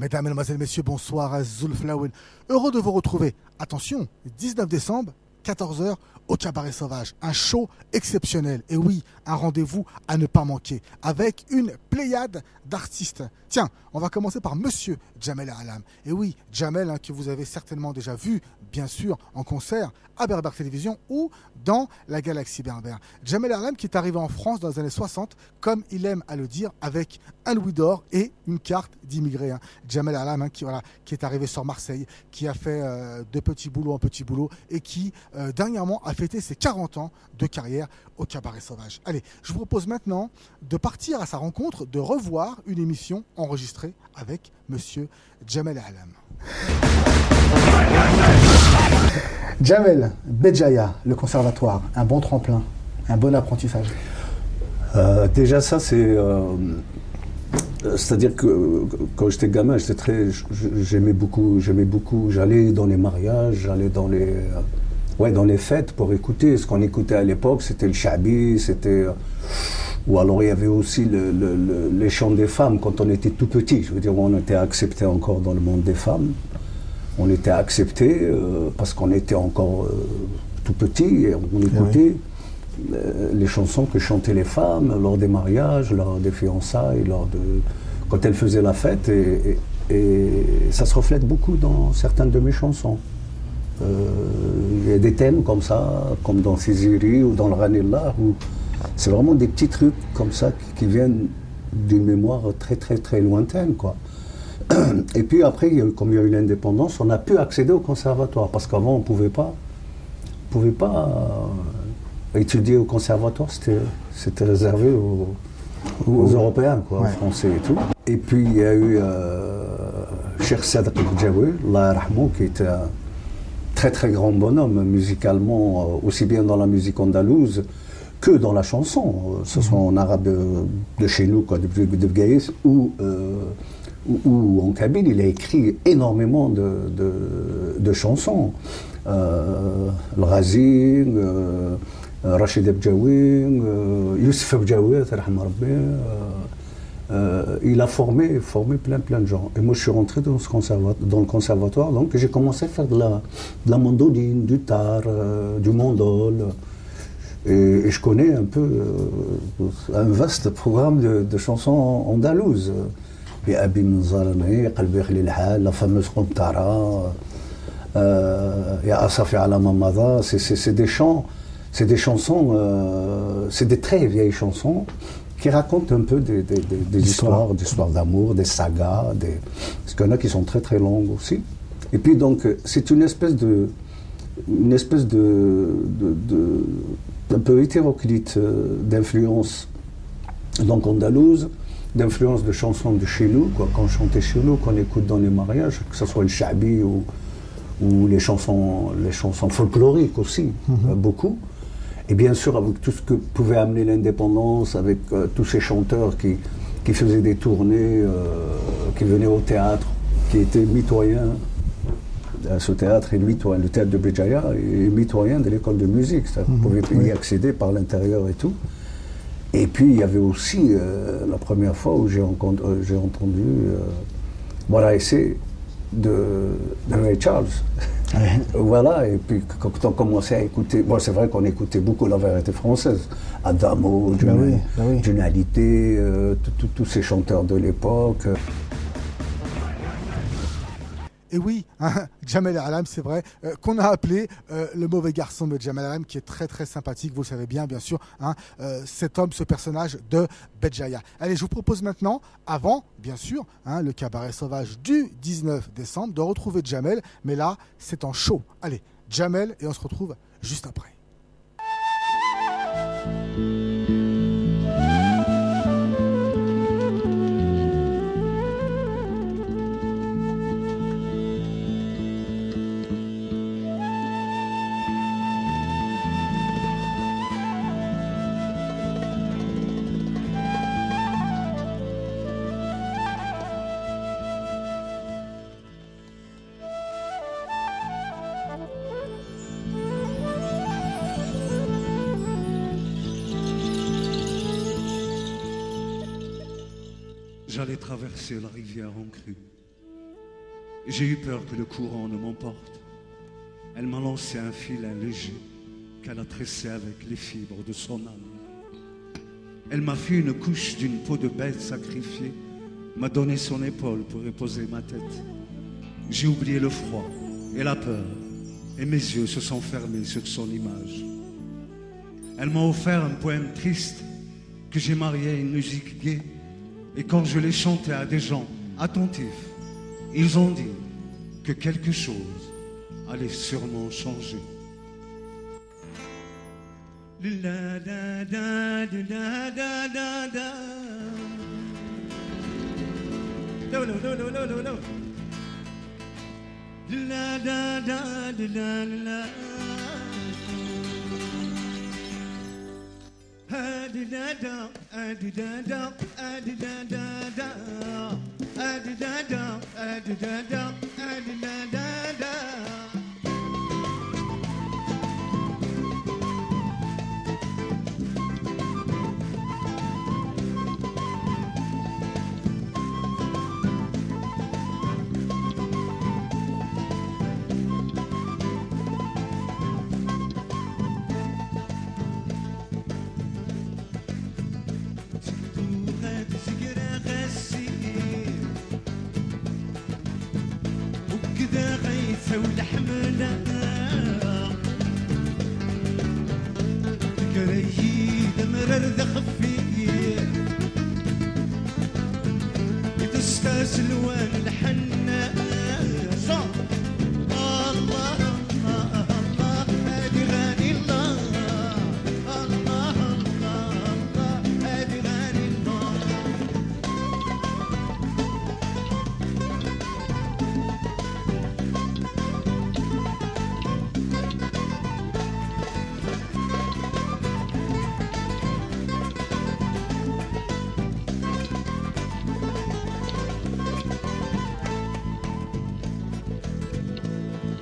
Mesdames, Mesdemoiselles, Messieurs, bonsoir, Zulflaouen. Heureux de vous retrouver. Attention, 19 décembre, 14 h au Cabaret Sauvage. Un show exceptionnel. Et oui, un rendez-vous à ne pas manquer. Avec une pléiade d'artistes. Tiens, on va commencer par Monsieur Jamel Alam. Et oui, Jamel, que vous avez certainement déjà vu, bien sûr, en concert à Berbère Télévision ou dans la galaxie Berbère. Jamel Alam qui est arrivé en France dans les années 60, comme il aime à le dire, avec un louis d'or et une carte d'immigré. Jamel Alam qui est arrivé sur Marseille, qui a fait de petits boulots en petits boulots et qui dernièrement a fêté ses 40 ans de carrière au Cabaret Sauvage. Allez, je vous propose maintenant de partir à sa rencontre, de revoir une émission enregistrée avec Monsieur Jamel Alam. Jamel, Béjaïa, le conservatoire, un bon tremplin, un bon apprentissage. Déjà ça c'est-à-dire que quand j'étais gamin, j'aimais beaucoup, j'allais dans les mariages, j'allais dans les fêtes pour écouter. Ce qu'on écoutait à l'époque, c'était le chabi, ou alors il y avait aussi les chants des femmes quand on était tout petit. Je veux dire, on était accepté encore dans le monde des femmes. On était accepté parce qu'on était encore tout petit et on écoutait les chansons que chantaient les femmes lors des mariages, lors des fiançailles, quand elles faisaient la fête. Et ça se reflète beaucoup dans certaines de mes chansons. Il y a des thèmes comme ça, comme dans Siziri ou dans le Ranillah, où c'est vraiment des petits trucs comme ça qui viennent d'une mémoire très très très lointaine, quoi. Et puis après, comme il y a eu l'indépendance, on a pu accéder au conservatoire, parce qu'avant on pouvait pas étudier au conservatoire, c'était réservé aux Européens, quoi, aux Français et tout. Et puis il y a eu Cheikh Sadek Bdjaoui, Allah yarhamou, qui était un très très grand bonhomme musicalement, aussi bien dans la musique andalouse que dans la chanson, ce soit en arabe de chez nous, quoi, de Bgaïs, ou en kabyle. Il a écrit énormément de chansons. Le Razi, Rachid Bdjaoui, Youssef Bdjaoui, il a formé plein de gens. Et moi je suis rentré dans le conservatoire, donc j'ai commencé à faire de la mandoline, du tar, du mandol. Et je connais un peu un vaste programme de chansons andalouses. La fameuse Qomtara, Ya Asafi ala Mamada, c'est des chansons, c'est des très vieilles chansons qui racontent un peu des histoires d'amour, des sagas, parce qu'il y en a qui sont très très longues aussi. Et puis donc c'est une espèce de un peu hétéroclite d'influence donc andalouse, d'influence de chansons de chez nous, quoi, qu'on chantait chez nous, qu'on écoute dans les mariages, que ce soit le chabi ou les chansons folkloriques aussi, beaucoup. Et bien sûr, avec tout ce que pouvait amener l'indépendance, avec tous ces chanteurs qui faisaient des tournées, qui venaient au théâtre, qui étaient mitoyens. Ce théâtre est mitoyen, le théâtre de Béjaïa est mitoyen de l'école de musique. Vous pouvez y accéder par l'intérieur et tout. Et puis il y avait aussi la première fois où j'ai entendu voilà, essai de Ray Charles. Voilà, et puis quand on commençait à écouter, bon, c'est vrai qu'on écoutait beaucoup la variété française, Adamo, Junalité, tous ces chanteurs de l'époque. Et oui, Jamel Alam, c'est vrai, qu'on a appelé le mauvais garçon de Jamel Alam, qui est très très sympathique, vous le savez bien sûr, cet homme, ce personnage de Béjaïa. Allez, je vous propose maintenant, avant, bien sûr, le Cabaret Sauvage du 19 décembre, de retrouver Jamel, mais là, c'est en show. Allez, Jamel, et on se retrouve juste après. J'allais traverser la rivière en crue. J'ai eu peur que le courant ne m'emporte. Elle m'a lancé un filin léger qu'elle a tressé avec les fibres de son âme. Elle m'a fait une couche d'une peau de bête sacrifiée, m'a donné son épaule pour reposer ma tête. J'ai oublié le froid et la peur, et mes yeux se sont fermés sur son image. Elle m'a offert un poème triste que j'ai marié à une musique gaie, et quand je l'ai chanté à des gens attentifs, ils ont dit que quelque chose allait sûrement changer. La da da da da da da. No no no no no no no. La da da da da la. Da da da da da da da da. Da da da da da da da. ولحمنا كريد مرر خفيف يتستاهل وان الحنا الله الله الله هادي غاني الله الله الله الله هادي غاني الله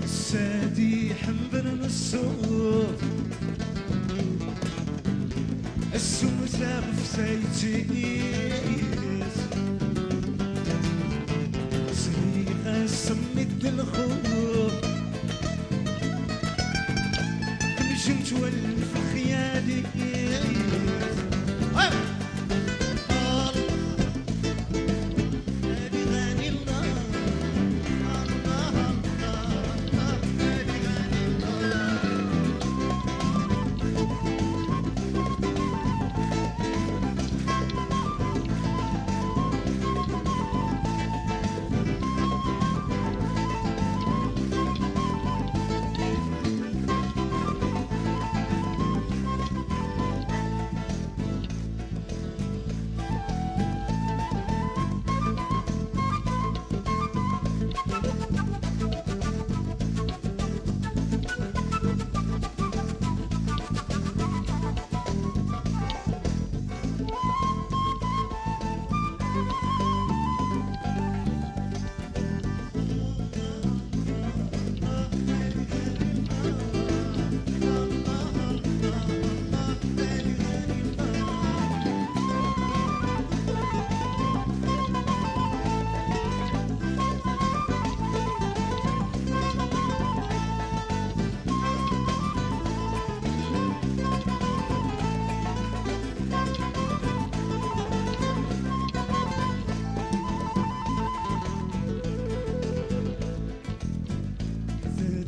سادي حنبر الصوت السوسة بفسايتيس صريخة سميت الخوف نجمت ولف خيالي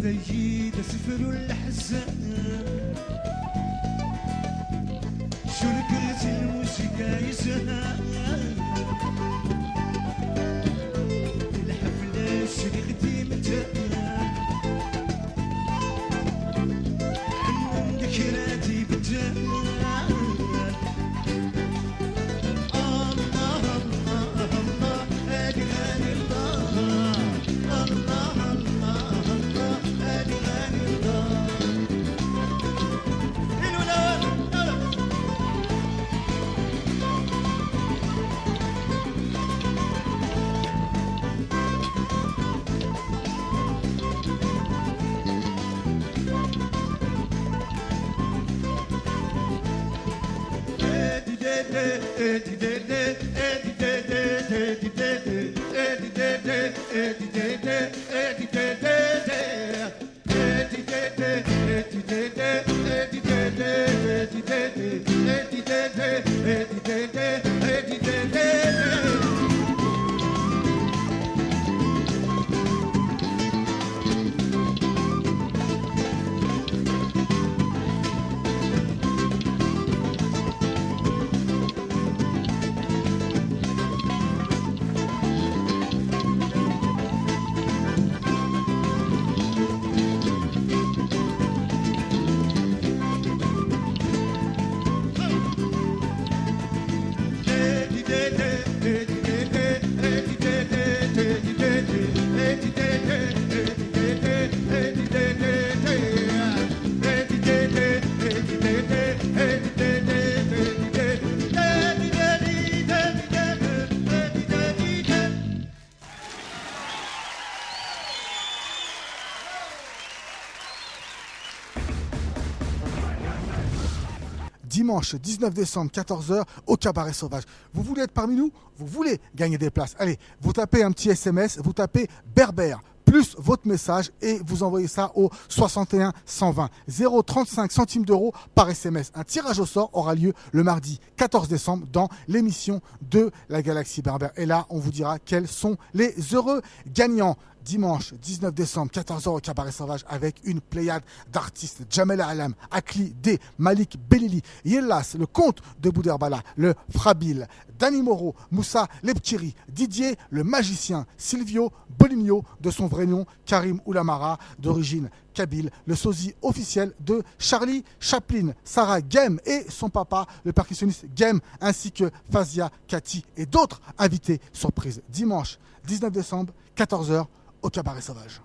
زايد سفر الحزان شركة الموسيقى يزهان الحفلة شريختي متان حنن ذكرياتي بدان الله الله الله هادي غاني الله الله الله الله هادي غاني الله Dimanche 19 décembre, 14h, au Cabaret Sauvage. Vous voulez être parmi nous? Vous voulez gagner des places? Allez, vous tapez un petit SMS, vous tapez Berbère, plus votre message et vous envoyez ça au 61 120. 0,35 centimes d'euros par SMS. Un tirage au sort aura lieu le mardi 14 décembre dans l'émission de la Galaxie Berbère. Et là, on vous dira quels sont les heureux gagnants. Dimanche 19 décembre, 14h au Cabaret Sauvage avec une pléiade d'artistes. Jamel Alam, Akli D, Malik Belili, Yellas, le comte de Bouderbala, le Frabil, Dani Moreau, Moussa Leptiri, Didier le magicien, Silvio Boligno de son vrai nom, Karim Oulamara d'origine kabyle, le sosie officiel de Charlie Chaplin, Sarah Gem et son papa, le percussionniste Gem, ainsi que Fazia Kati et d'autres invités surprises. Dimanche 19 décembre, 14h au Cabaret Sauvage.